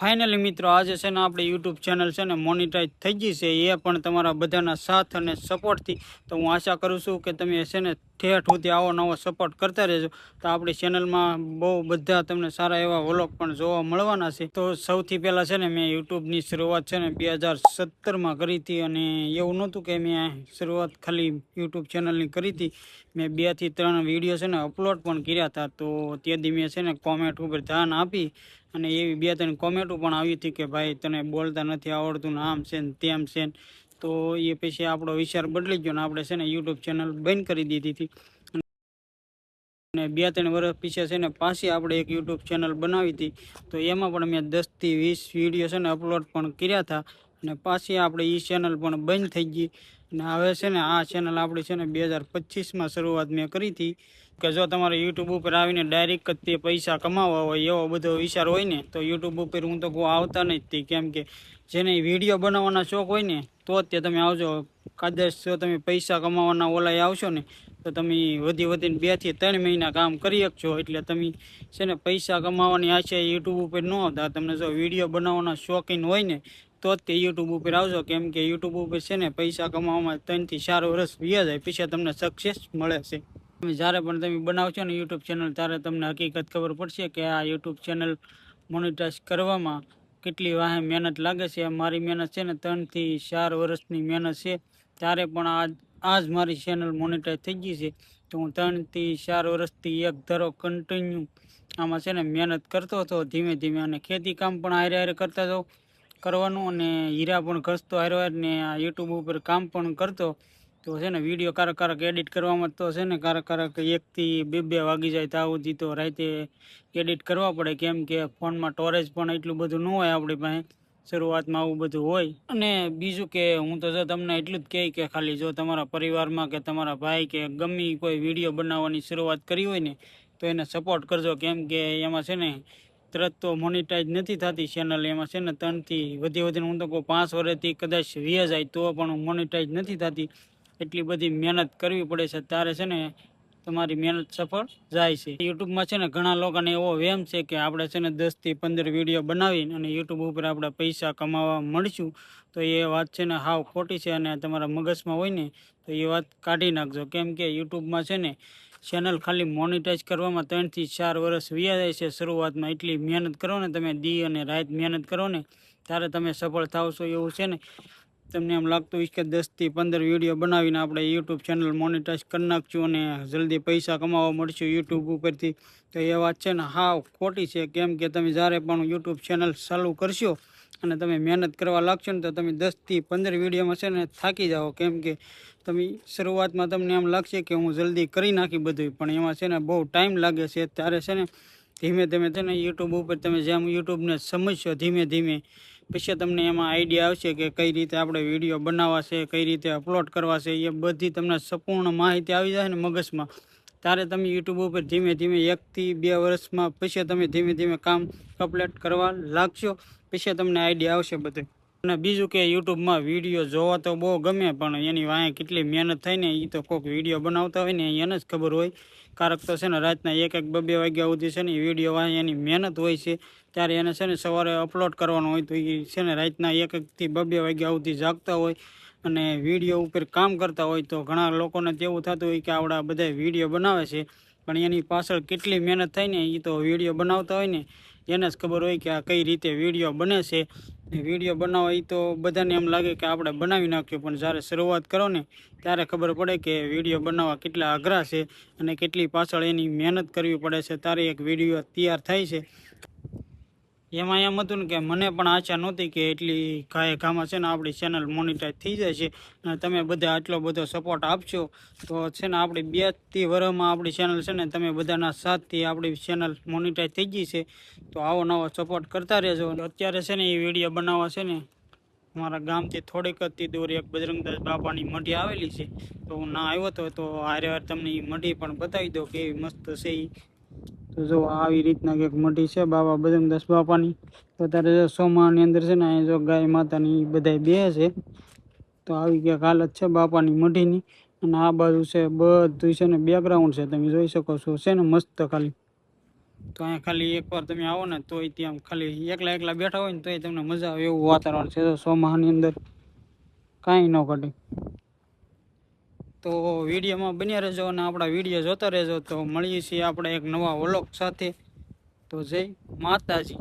Finally મિત્રો આજે છે ને આપણે યુટ્યુબ ચેનલ છે ને મોનિટાઈઝ થઈ ગઈ છે, એ પણ તમારા બધાના સાથ અને સપોર્ટથી. તો હું આશા કરું છું કે તમે છે ને ઠેઠ સુધી આવો નવો સપોર્ટ કરતા રહેજો. તો આપણી ચેનલમાં બહુ બધા તમને સારા એવા વ્લોગ પણ જોવા મળવાના છે. તો સૌથી પહેલાં છે ને મેં યુટ્યુબની શરૂઆત છે ને 2017માં કરી હતી, અને એવું નહોતું કે મેં શરૂઆત ખાલી યુટ્યુબ ચેનલની કરી હતી. મેં 2 થી 3 વિડીયો છે ને અપલોડ પણ કર્યા હતા. તો તેથી મેં છે ને કોમેન્ટ ઉપર ધ્યાન આપી, અને એવી 2-3 કોમેન્ટો પણ આવી હતી કે ભાઈ તને બોલતા નથી આવડતું ને આમ છે ને તેમ છે. તો એ પછી આપણો વિચાર બદલી ગયો ને આપણે છે ને યુટ્યુબ ચેનલ બંધ કરી દીધી હતી. અને 2-3 વર્ષ પીછે છે ને પાછી આપણે એક યુટ્યુબ ચેનલ બનાવી હતી. તો એમાં પણ મેં 10 થી 20 વિડીયો છે ને અપલોડ પણ કર્યા હતા, અને પાછી આપણે એ ચેનલ પણ બંધ થઈ ગઈ. અને હવે છે ને આ ચેનલ આપણી છે ને 2025માં શરૂઆત મેં કરી હતી. કે જો તમારે યુટ્યુબ ઉપર આવીને ડાયરેક્ટ જ તે પૈસા કમાવા હોય એવો બધો વિચાર હોય ને, તો યુટ્યુબ ઉપર હું તો કોઈ આવતા નથી. કેમ કે જેને વિડીયો બનાવવાના શોખ હોય ને તો જ તે તમે આવજો. કદાચ જો તમે પૈસા કમાવાના ઓલાય આવશો ને તો તમે વધીને 2 થી 3 મહિના કામ કરી શકશો. એટલે તમે છે ને પૈસા કમાવાની આશા યુટ્યુબ ઉપર ન આવતા. તમને જો વિડીયો બનાવવાના શોખીન હોય ને તો જ તે યુટ્યુબ ઉપર આવજો. કેમ કે યુટ્યુબ ઉપર છે ને પૈસા કમાવામાં 3 થી 4 વર્ષ વ્યા જાય પછી તમને સક્સેસ મળે છે. જ્યારે પણ તમે બનાવશો ને યુટ્યુબ ચેનલ ત્યારે તમને હકીકત ખબર પડશે કે આ યુટ્યુબ ચેનલ મોનિટાઈઝ કરવામાં કેટલી વાહે મહેનત લાગે છે. મારી મહેનત છે ને 3 થી 4 વર્ષની મહેનત છે, ત્યારે પણ આજ મારી ચેનલ મોનિટાઈઝ થઈ ગઈ છે. તો હું 3 થી 4 વર્ષથી એક ધારો કન્ટિન્યુ આમાં છે ને મહેનત કરતો હતો ધીમે ધીમે, અને ખેતી કામ પણ હારે કરતા હતો કરવાનું, અને હીરા પણ ઘસતો હારે ને આ યુટ્યુબ ઉપર કામ પણ કરતો. તો છે ને વિડીયો કારક એડિટ કરવામાં તો છે ને કારક 1 થી 2 વાગી જાય ત્યાં સુધી તો રાતે એડિટ કરવા પડે. કેમ કે ફોનમાં સ્ટોરેજ પણ એટલું બધું ન હોય આપણી પાસે. શરૂઆતમાં આવું બધું હોય. અને બીજું કે હું તો જો તમને એટલું જ કહે કે ખાલી જો તમારા પરિવારમાં કે તમારા ભાઈ કે ગમે કોઈ વિડીયો બનાવવાની શરૂઆત કરી હોય ને તો એને સપોર્ટ કરજો. કેમ કે એમાં છે ને તરત તો મોનિટાઈઝ નથી થતી ચેનલ. એમાં છે ને 3 થી વધીને હું તો કહું 5 વર્ષથી કદાચ વ્યા જાય તો પણ મોનિટાઈઝ નથી થતી. એટલી બધી મહેનત કરવી પડે છે, ત્યારે છે ને તમારી મહેનત સફળ જાય છે. યુટ્યુબમાં છે ને ઘણા લોકોને એવો વહેમ છે કે આપણે છે ને 10 થી 15 વિડીયો બનાવીને અને યુટ્યુબ ઉપર આપણે પૈસા કમાવા મળશું. તો એ વાત છે ને હાવ ખોટી છે, અને તમારા મગજમાં હોય ને તો એ વાત કાઢી નાખજો. કેમ કે યુટ્યુબમાં છે ને ચેનલ ખાલી મોનિટાઈઝ કરવામાં 3 થી 4 વર્ષ વ્યા જાય છે શરૂઆતમાં. એટલી મહેનત કરો ને તમે, દી અને રાત મહેનત કરો ને ત્યારે તમે સફળ થાવશો. એવું છે ને તમને એમ લાગતું હોય કે 10 થી 15 વિડીયો બનાવીને આપણે યુટ્યુબ ચેનલ મોનિટાઈઝ કરી નાખશું અને જલ્દી પૈસા કમાવા મળશું યુટ્યુબ ઉપરથી, તો એ વાત છે ને હાવ ખોટી છે. કેમ કે તમે જ્યારે પણ યુટ્યુબ ચેનલ ચાલુ કરશો અને તમે મહેનત કરવા લાગશો ને તો તમે 10 થી 15 વિડીયોમાં છે ને થાકી જાઓ. કેમ કે તમે શરૂઆતમાં તમને એમ લાગશે કે હું જલ્દી કરી નાખી બધું, પણ એમાં છે ને બહુ ટાઈમ લાગે છે. ત્યારે છે ને ધીમે ધીમે છે ને યુટ્યુબ ઉપર તમે જેમ યુટ્યુબને સમજશો ધીમે ધીમે પછી તમને એમાં આઈડિયા આવશે કે કઈ રીતે આપણે વિડીયો બનાવવા છે, કઈ રીતે અપલોડ કરવા છે. એ બધી તમને સંપૂર્ણ માહિતી આવી જાય ને મગજમાં, ત્યારે તમે યુટ્યુબ ઉપર ધીમે ધીમે 1 થી 2 વર્ષમાં પછી તમે ધીમે ધીમે કામ કમ્પ્લીટ કરવા લાગશો. પછી તમને આઈડિયા આવશે બધું. અને બીજું કે યુટ્યુબમાં વિડીયો જોવા તો બહુ ગમે, પણ એની વાંહે કેટલી મહેનત થાય ને એ તો કોઈક વિડીયો બનાવતા હોય ને એને જ ખબર હોય. કારક તો છે ને રાતના 1-2 વાગ્યા સુધી છે ને એ વિડીયો વાંહે એની મહેનત હોય છે. ત્યારે એને છે ને સવારે અપલોડ કરવાનો હોય તો એ છે ને રાતના 1 થી 2 વાગ્યા સુધી જાગતા હોય અને વિડીયો ઉપર કામ કરતા હોય. તો ઘણા લોકોને તેવું થતું હોય કે આવડા બધા વિડીયો બનાવે છે, પણ એની પાછળ કેટલી મહેનત થાય ને એ તો વિડીયો બનાવતા હોય ને એને જ ખબર હોય કે આ કઈ રીતે વિડીયો બને છે. વિડીયો બનાવવા એ તો બધાને એમ લાગે કે આપણે બનાવી નાખ્યો, પણ જ્યારે શરૂઆત કરો ને ત્યારે ખબર પડે કે વિડીયો બનાવવા કેટલા અઘરા છે અને કેટલી પાછળ એની મહેનત કરવી પડે છે. ત્યારે એક વિડીયો તૈયાર થાય છે. એમાં એમ હતું ને કે મને પણ આશા નહોતી કે એટલી ઘામાં છે ને આપણી ચેનલ મોનિટાઈઝ થઈ જાય છે, અને તમે બધા આટલો બધો સપોર્ટ આપશો તો છે ને આપણી 2 થી વર્ષમાં આપણી ચેનલ છે ને તમે બધાના સાથથી આપણી ચેનલ મોનિટાઈઝ થઈ ગઈ છે. તો આવો નવો સપોર્ટ કરતા રહેજો. અત્યારે છે ને એ વિડીયો બનાવવા છે ને અમારા ગામથી થોડીક જ દૂર એક બજરંગદાસ બાપાની મઢી આવેલી છે. તો હું ના આવ્યો હતો તો હારે તમને એ મઢી પણ બતાવી દો કેવી મસ્ત છે એ. તો જો આવી રીતના એક મઢી છે બાબા બજરંગદાસ બાપાની. તો ત્યારે જો સોમાની અંદર છે ને અહીંયા જો ગાય માતાની બધા બે છે. તો આવી ક્યાંક હાલત છે બાપાની મઢીની. અને આ બાજુ છે બધું છે ને બેકગ્રાઉન્ડ છે, તમે જોઈ શકો છો. છે ને મસ્ત ખાલી તો અહીંયા ખાલી એકવાર તમે આવો ને તોય ત્યાં ખાલી એકલા એકલા બેઠા હોય ને તોય તમને મજા આવે એવું વાતાવરણ છે. તો ચોમાસાની અંદર કાંઈ ન ઘટે. તો વિડીયોમાં બન્યા રહેજો અને આપણા વિડીયો જોતા રહેજો. તો મળીએ છીએ આપણે એક નવા વ્લોગ સાથે. તો જય માતાજી.